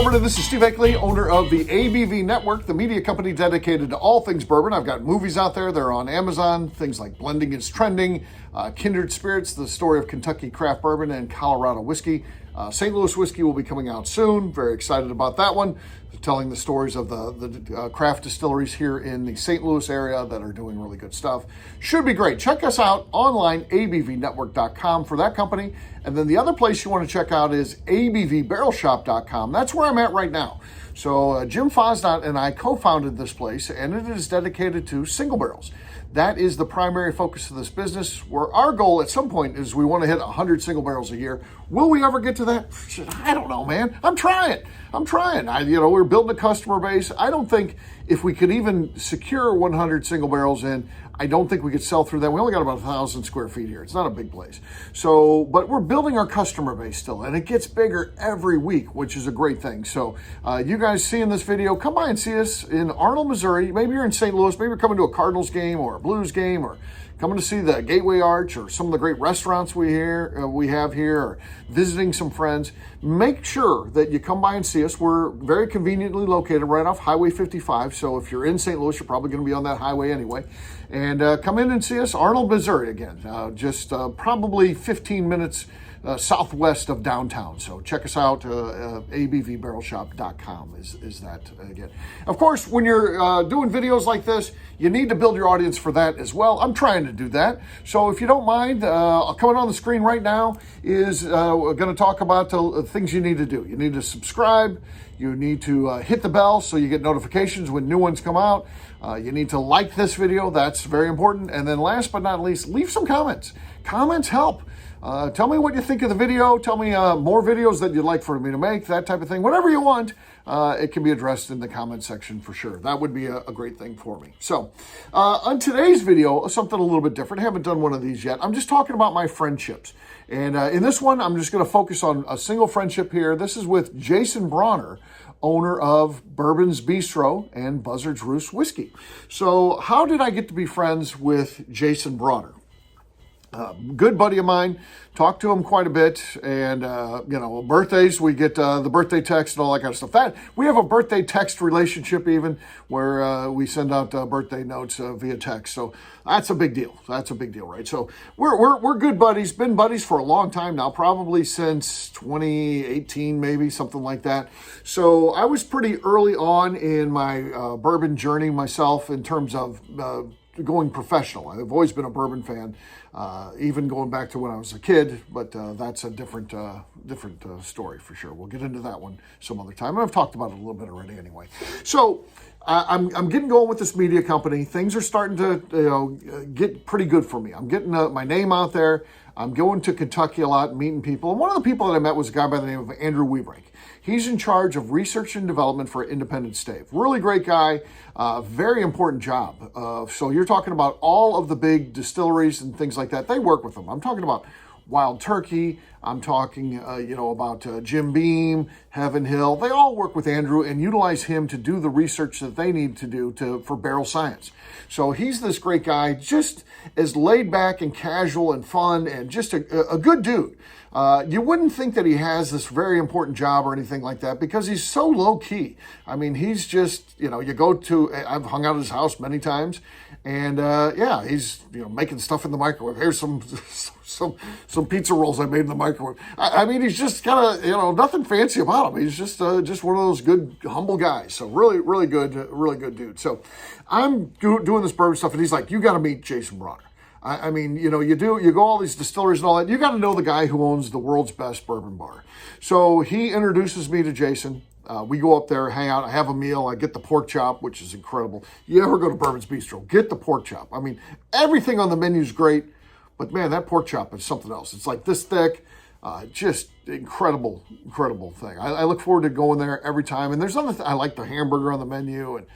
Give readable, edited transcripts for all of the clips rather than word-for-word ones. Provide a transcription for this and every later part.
Bourbon. This is Steve Akley, owner of the ABV Network, the media company dedicated to all things bourbon. I've got movies out there. They're on Amazon. Things like Blending is Trending, Kindred Spirits, the story of Kentucky craft bourbon, and Colorado whiskey. St. Louis whiskey will be coming out soon. Very excited about that one. Telling the stories of the craft distilleries here in the St. Louis area that are doing really good stuff. Should be great. Check us out online, abvnetwork.com for that company. And then the other place you want to check out is abvbarrelshop.com. That's where I'm at right now. So Jim Fosnot and I co-founded this place, and it is dedicated to single barrels. That is the primary focus of this business, where our goal at some point is we want to hit 100 single barrels a year. Will we ever get to that? I don't know, man. I'm trying. We're building a customer base. I don't think if we could even secure 100 single barrels in, I don't think we could sell through that. We only got about 1,000 square feet here. It's not a big place. So, but we're building our customer base still, and it gets bigger every week, which is a great thing. So you guys seeing this video, come by and see us in Arnold, Missouri. Maybe you're in St. Louis. Maybe you're coming to a Cardinals game or a Blues game, or coming to see the Gateway Arch or some of the great restaurants we have here, or visiting some friends. Make sure that you come by and see us. We're very conveniently located right off Highway 55. So if you're in St. Louis, you're probably going to be on that highway anyway. And come in and see us, Arnold, Missouri again. Just probably 15 minutes southwest of downtown. So check us out, abvbarrelshop.com is that again. Of course, when you're doing videos like this, you need to build your audience for that as well. I'm trying to do that. So if you don't mind, coming on the screen right now is we're going to talk about the things you need to do. You need to subscribe. You need to hit the bell so you get notifications when new ones come out. You need to like this video. That's very important. And then last but not least, leave some comments. Comments help. Tell me what you think of the video. Tell me more videos that you'd like for me to make, that type of thing. Whatever you want, it can be addressed in the comment section for sure. That would be a great thing for me. So on today's video, something a little bit different. I haven't done one of these yet. I'm just talking about my friendships. And in this one, I'm just going to focus on a single friendship here. This is with Jason Brauner, owner of Bourbon's Bistro and Buzzard's Roost whiskey. So how did I get to be friends with Jason Brauner? Good buddy of mine, talk to him quite a bit, and birthdays, we get the birthday text and all that kind of stuff. We have a birthday text relationship even, where we send out birthday notes via text. So that's a big deal. That's a big deal, right? So we're good buddies, been buddies for a long time now, probably since 2018, maybe something like that. So I was pretty early on in my bourbon journey myself in terms of going professional. I've always been a bourbon fan, even going back to when I was a kid, but that's a different story for sure. We'll get into that one some other time. I've talked about it a little bit already anyway. So I'm getting going with this media company. Things are starting to get pretty good for me. I'm getting my name out there. I'm going to Kentucky a lot, meeting people. And one of the people that I met was a guy by the name of Andrew Webrink. He's in charge of research and development for Independent Stave. Really great guy, very important job. So you're talking about all of the big distilleries and things like that. They work with them. I'm talking about Wild Turkey. I'm talking, about Jim Beam, Heaven Hill. They all work with Andrew and utilize him to do the research that they need to do for barrel science. So he's this great guy, just as laid back and casual and fun, and just a good dude. You wouldn't think that he has this very important job or anything like that, because he's so low key. I mean, he's just, you go to, I've hung out at his house many times, and he's, making stuff in the microwave. Here's some pizza rolls I made in the microwave. I mean, he's just kind of, nothing fancy about him. He's just one of those good, humble guys. So really, really good dude. So I'm doing this bourbon stuff, and he's like, you got to meet Jason Brauner. I mean, you go all these distilleries and all that. You got to know the guy who owns the world's best bourbon bar. So he introduces me to Jason. We go up there, hang out, I have a meal. I get the pork chop, which is incredible. You ever go to Bourbon's Bistro, get the pork chop. I mean, everything on the menu is great, but man, that pork chop is something else. It's like this thick, just incredible thing. I look forward to going there every time. And there's other I like the hamburger on the menu, and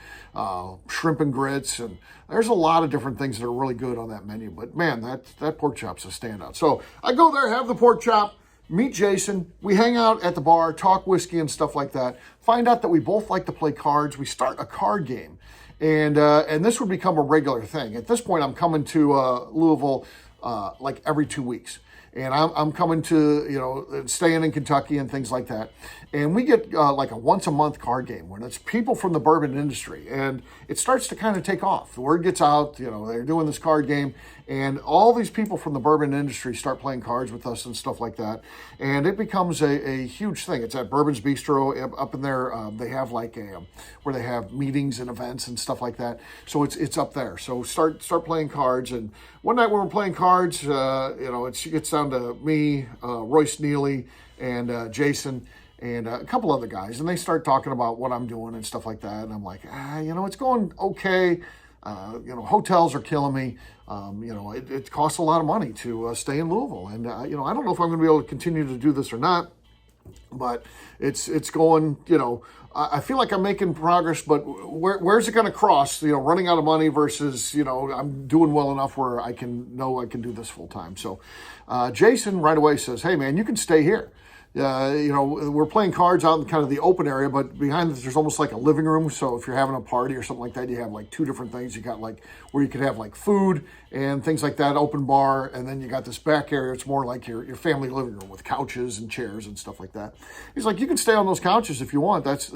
shrimp and grits, and there's a lot of different things that are really good on that menu. But man, that pork chop's a standout. So I go there, have the pork chop, meet Jason. We hang out at the bar, talk whiskey and stuff like that. Find out that we both like to play cards. We start a card game, and this would become a regular thing. At this point, I'm coming to Louisville like every 2 weeks. And I'm coming to, staying in Kentucky and things like that. And we get like a once a month card game where it's people from the bourbon industry. And it starts to kind of take off. The word gets out, they're doing this card game. And all these people from the bourbon industry start playing cards with us and stuff like that. And it becomes a huge thing. It's at Bourbon's Bistro up in there. They have like where they have meetings and events and stuff like that. So it's up there. So start playing cards. And one night when we're playing cards, it gets down to me, Royce Neely, and Jason, and a couple other guys. And they start talking about what I'm doing and stuff like that. And I'm like, it's going okay. Hotels are killing me. It costs a lot of money to stay in Louisville. And, I don't know if I'm going to be able to continue to do this or not, but it's going, I feel like I'm making progress, but where's it going to cross, running out of money versus, I'm doing well enough where I can do this full time. So Jason right away says, hey man, you can stay here. We're playing cards out in kind of the open area, but behind it, there's almost like a living room. So if you're having a party or something like that, you have like two different things. You got like where you could have like food and things like that, open bar. And then you got this back area. It's more like your family living room with couches and chairs and stuff like that. He's like, you can stay on those couches if you want. That's,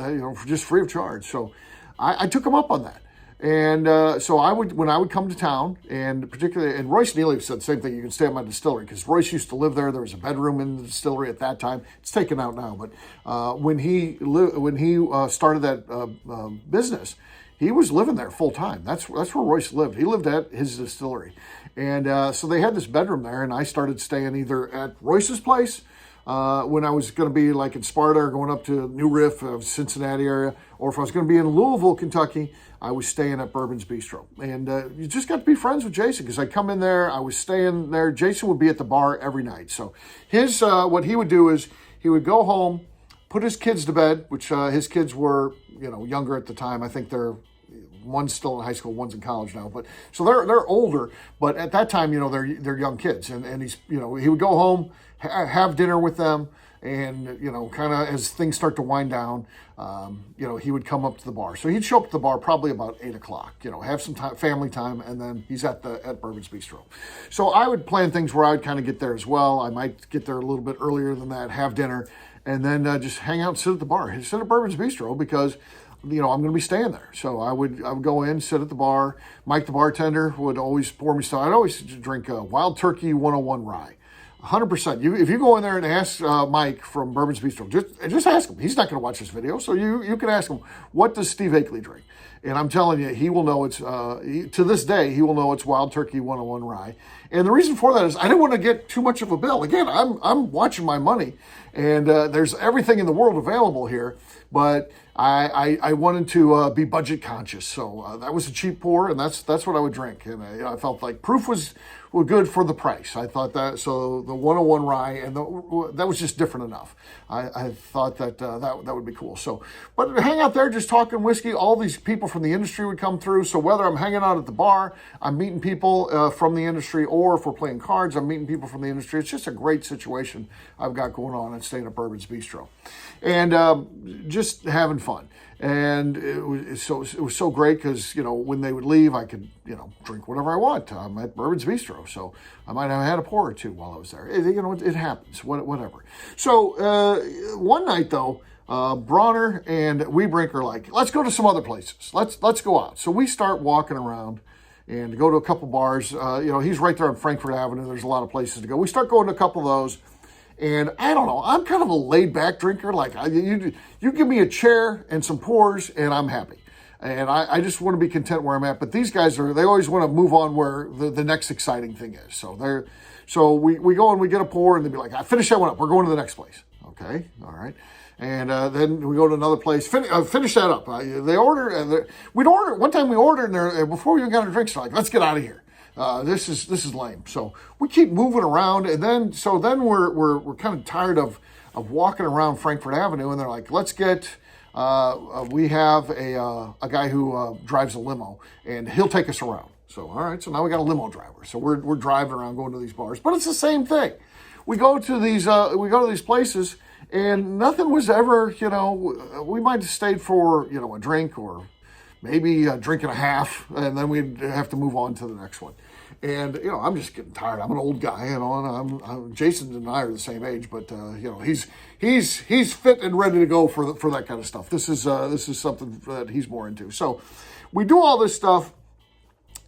just free of charge. So I took him up on that. And so when I would come to town, and particularly, and Royce Neely said the same thing, you can stay at my distillery, because Royce used to live there. There was a bedroom in the distillery at that time. It's taken out now, but when he started that business, he was living there full time. That's where Royce lived. He lived at his distillery. And so they had this bedroom there, and I started staying either at Royce's place, when I was going to be like in Sparta or going up to New Riff, Cincinnati area, or if I was going to be in Louisville, Kentucky, I was staying at Bourbon's Bistro. And you just got to be friends with Jason, because I'd come in there, I was staying there. Jason would be at the bar every night. So his what he would do is he would go home, put his kids to bed, which his kids were younger at the time. I think one's still in high school, one's in college now, but so they're older. But at that time, they're young kids, and he's he would go home, have dinner with them, and kind of as things start to wind down, he would come up to the bar. So he'd show up at the bar probably about 8 o'clock. Have some time, family time, and then he's at Bourbon's Bistro. So I would plan things where I'd kind of get there as well. I might get there a little bit earlier than that, have dinner, and then just hang out and sit at the bar. Sit at Bourbon's Bistro because I'm going to be staying there. So I would go in, sit at the bar. Mike, the bartender, would always pour me stuff. I'd always drink Wild Turkey 101 Rye. 100%. If you go in there and ask Mike from Bourbon's Bistro, just ask him. He's not going to watch this video, so you can ask him, what does Steve Akley drink? And I'm telling you, he will know it's, to this day, he will know it's Wild Turkey 101 Rye. And the reason for that is I didn't want to get too much of a bill. Again, I'm watching my money, and there's everything in the world available here, but I wanted to be budget conscious. So that was a cheap pour, and that's what I would drink. And I felt like proof was good for the price. I thought that, so the 101 Rye, and that was just different enough. I thought that would be cool. So, but hang out there just talking whiskey. All these people from the industry would come through. So whether I'm hanging out at the bar, I'm meeting people from the industry, or if we're playing cards, I'm meeting people from the industry. It's just a great situation I've got going on and staying at Bourbon's Bistro, and just having fun. And it was so great because, when they would leave, I could, drink whatever I want. I'm at Bourbon's Bistro, so I might have had a pour or two while I was there. It happens, whatever. So one night, though, Brauner and Webrink are like, let's go to some other places. Let's go out. So we start walking around and go to a couple bars. He's right there on Frankfurt Avenue. There's a lot of places to go. We start going to a couple of those. And I don't know, I'm kind of a laid-back drinker. Like, you give me a chair and some pours, and I'm happy. And I just want to be content where I'm at. But these guys they always want to move on where the next exciting thing is. So we go and we get a pour, and they'd be like, I finished that one up. We're going to the next place. Okay, all right. And then we go to another place. Finish that up. They order. We'd order. One time we ordered, and before we even got our drinks, they're like, let's get out of here. This is lame. So we keep moving around, and then we're kind of tired of walking around Frankfurt Avenue, and they're like, let's get. We have a guy who drives a limo, and he'll take us around. So all right, so now we got a limo driver. So we're driving around, going to these bars, but it's the same thing. We go to these places, and nothing was ever. We might have stayed for a drink or maybe a drink and a half, and then we'd have to move on to the next one. And, you know, I'm just getting tired. I'm an old guy, you know, and Jason and I are the same age, but, you know, he's fit and ready to go for that kind of stuff. This is something that he's more into. So we do all this stuff.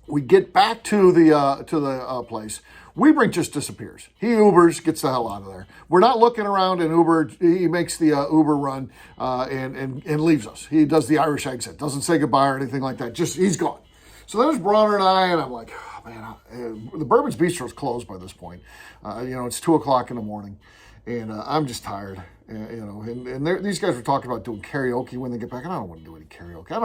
We get back to the place. Weebrink just disappears. He Ubers, gets the hell out of there. We're not looking around in Uber. He makes the Uber run and leaves us. He does the Irish exit. Doesn't say goodbye or anything like that. Just, he's gone. So there's Brauner and I, and I'm like, oh, man, the Bourbon's Bistro is closed by this point. You know, it's 2 o'clock in the morning, and I'm just tired. You know, and these guys were talking about doing karaoke when they get back, and I don't want to do any karaoke. I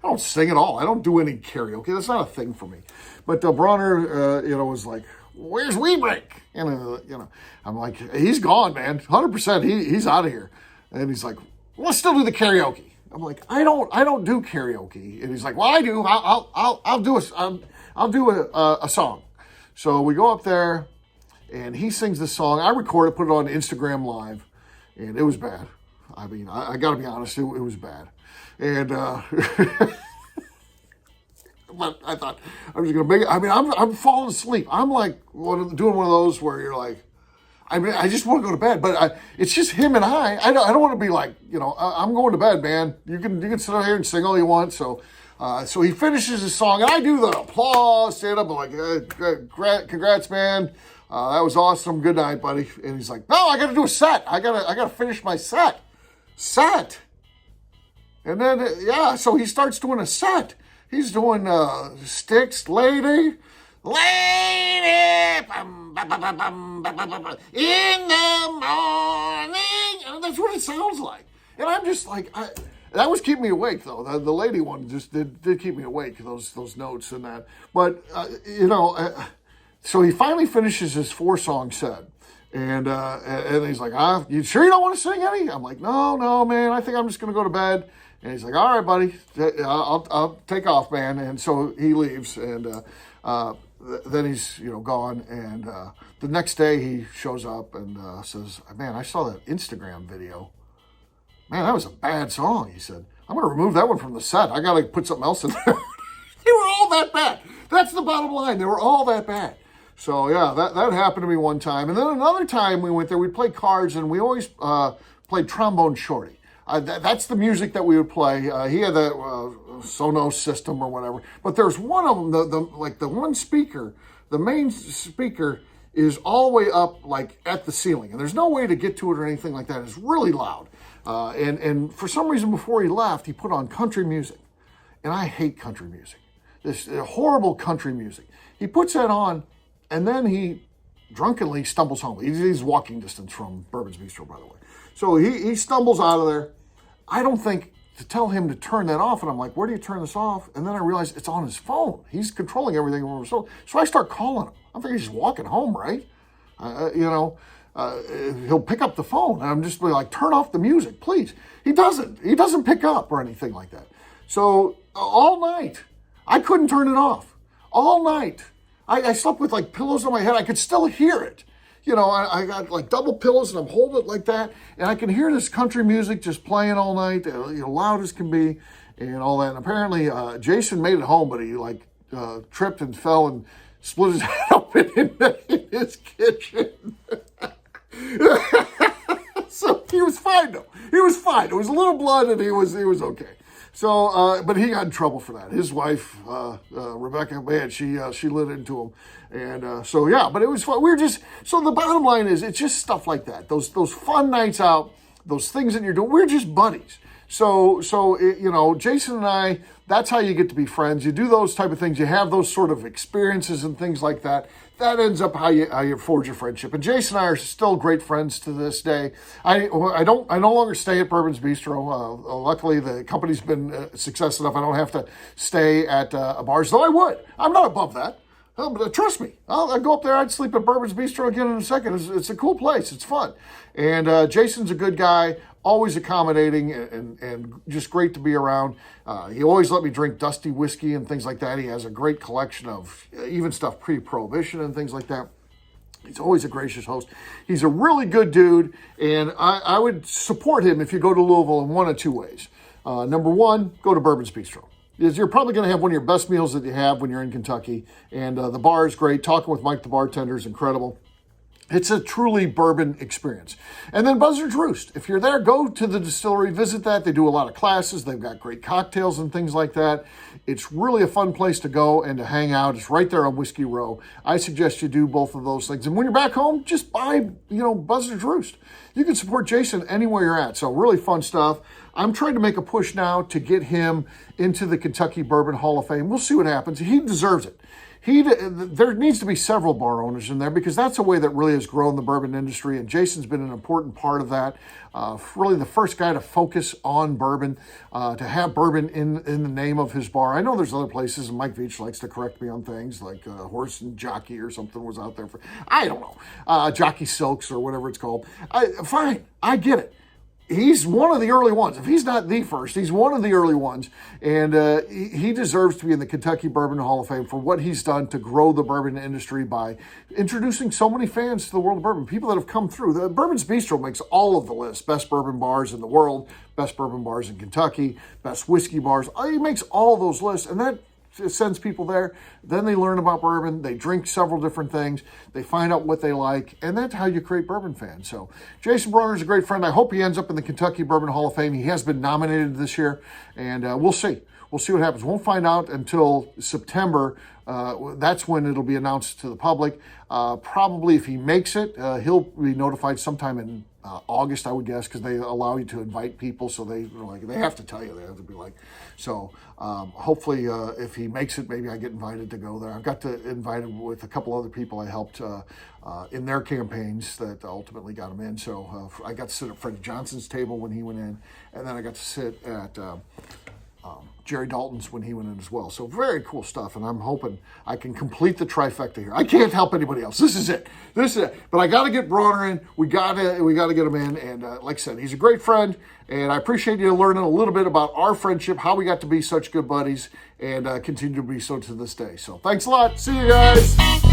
don't sing at all. I don't do any karaoke. That's not a thing for me. But Brauner, you know, was like, where's Weebrink? And, you know, I'm like, he's gone, man. 100%. He's out of here. And he's like, let's still do the karaoke. I'm like, I don't do karaoke. And he's like, well, I do. I'll do a song. So we go up there, and he sings this song. I record it, put it on Instagram Live, and it was bad. I mean, I got to be honest, it was bad. And but I thought I was going to make it. I mean, I'm falling asleep. I'm like doing one of those where you're like, I mean, I just want to go to bed, but it's just him and I don't want to be like, you know, I'm going to bed, man. You can sit out here and sing all you want. So he finishes his song, and I do the applause, stand up, I'm like, congrats, man. That was awesome. Good night, buddy. And he's like, no, I got to do a set. I gotta finish my set. And then, so he starts doing a set. He's doing Sticks, Lady, bum, bum, bum, bum, bum, bum, bum, in the morning. And that's what it sounds like. And I'm just like, that was keeping me awake, though. The lady one just did keep me awake, those notes and that. But, you know, so he finally finishes his 4-song set. And he's like, you sure you don't want to sing any? I'm like, no, man, I think I'm just going to go to bed. And he's like, all right, buddy, I'll take off, man. And so he leaves, and then he's, you know, gone. And the next day he shows up and says, man, I saw that Instagram video. Man, that was a bad song. He said, I'm going to remove that one from the set. I got to put something else in there. They were all that bad. That's the bottom line. They were all that bad. So, yeah, that happened to me one time. And then another time we went there, we played cards, and we always played Trombone Shorty. That's the music that we would play. He had that Sonos system or whatever. But there's one of them, the one speaker, the main speaker is all the way up, like, at the ceiling. And there's no way to get to it or anything like that. It's really loud. And for some reason, before he left, he put on country music. And I hate country music. This horrible country music. He puts that on, and then he drunkenly stumbles home. He's walking distance from Bourbon's Bistro, by the way. So he stumbles out of there. I don't think to tell him to turn that off. And I'm like, where do you turn this off? And then I realize it's on his phone. He's controlling everything over his phone. So I start calling him. I'm thinking he's walking home, right? You know, he'll pick up the phone. And I'm just like, turn off the music, please. He doesn't. He doesn't pick up or anything like that. So all night, I couldn't turn it off. All night. I slept with like pillows on my head. I could still hear it. You know, I got like double pillows and I'm holding it like that. And I can hear this country music just playing all night, you know, loud as can be and all that. And apparently Jason made it home, but he like tripped and fell and split his head open in his kitchen. So he was fine though. He was fine. It was a little blood and he was okay. So, but he got in trouble for that. His wife, Rebecca, man, she lit into him. And so, yeah, but it was fun. So the bottom line is, it's just stuff like that. Those fun nights out, those things that you're doing, we're just buddies. So you know, Jason and I, that's how you get to be friends. You do those type of things. You have those sort of experiences and things like that. That ends up how you forge a friendship. And Jason and I are still great friends to this day. I no longer stay at Bourbon's Bistro. Luckily, the company's been success enough. I don't have to stay at bars, though I would. I'm not above that. But trust me, I'd go up there. I'd sleep at Bourbon's Bistro again in a second. It's a cool place. It's fun. And Jason's a good guy, always accommodating and just great to be around. He always let me drink Dusty whiskey and things like that. He has a great collection of even stuff pre-Prohibition and things like that. He's always a gracious host. He's a really good dude, and I would support him if you go to Louisville in one of two ways. Number one, go to Bourbon's Bistro. is you're probably going to have one of your best meals that you have when you're in Kentucky. And the bar is great. Talking with Mike, the bartender, is incredible. It's a truly bourbon experience. And then Buzzard's Roost. If you're there, go to the distillery, visit that. They do a lot of classes. They've got great cocktails and things like that. It's really a fun place to go and to hang out. It's right there on Whiskey Row. I suggest you do both of those things. And when you're back home, just buy, Buzzard's Roost. You can support Jason anywhere you're at. So really fun stuff. I'm trying to make a push now to get him into the Kentucky Bourbon Hall of Fame. We'll see what happens. He deserves it. There needs to be several bar owners in there because that's a way that really has grown the bourbon industry, and Jason's been an important part of that. Really the first guy to focus on bourbon, to have bourbon in the name of his bar. I know there's other places, and Mike Veach likes to correct me on things like Horse and Jockey or something was out there for, I don't know, Jockey Silks or whatever it's called. Fine, I get it. He's one of the early ones. If he's not the first, he's one of the early ones. And he deserves to be in the Kentucky Bourbon Hall of Fame for what he's done to grow the bourbon industry by introducing so many fans to the world of bourbon, people that have come through. The Bourbon's Bistro makes all of the lists. Best bourbon bars in the world, best bourbon bars in Kentucky, best whiskey bars. He makes all those lists, and that sends people there. Then they learn about bourbon. They drink several different things. They find out what they like, and that's how you create bourbon fans. So Jason Brauner is a great friend. I hope he ends up in the Kentucky Bourbon Hall of Fame. He has been nominated this year, and we'll see. We'll see what happens. Won't find out until September. That's when it'll be announced to the public. Probably if he makes it, he'll be notified sometime in August, I would guess, because they allow you to invite people. So they have to tell you. They have to be like, so hopefully if he makes it, maybe I get invited to go there. I've got to invited with a couple other people I helped in their campaigns that ultimately got him in. So I got to sit at Freddie Johnson's table when he went in, and then I got to sit at Jerry Dalton's when he went in as well. So very cool stuff, and I'm hoping I can complete the trifecta here. I can't help anybody else. This is it. But I got to get Brauner in. We got to get him in. And like I said, he's a great friend, and I appreciate you learning a little bit about our friendship, how we got to be such good buddies, and continue to be so to this day. So thanks a lot. See you guys.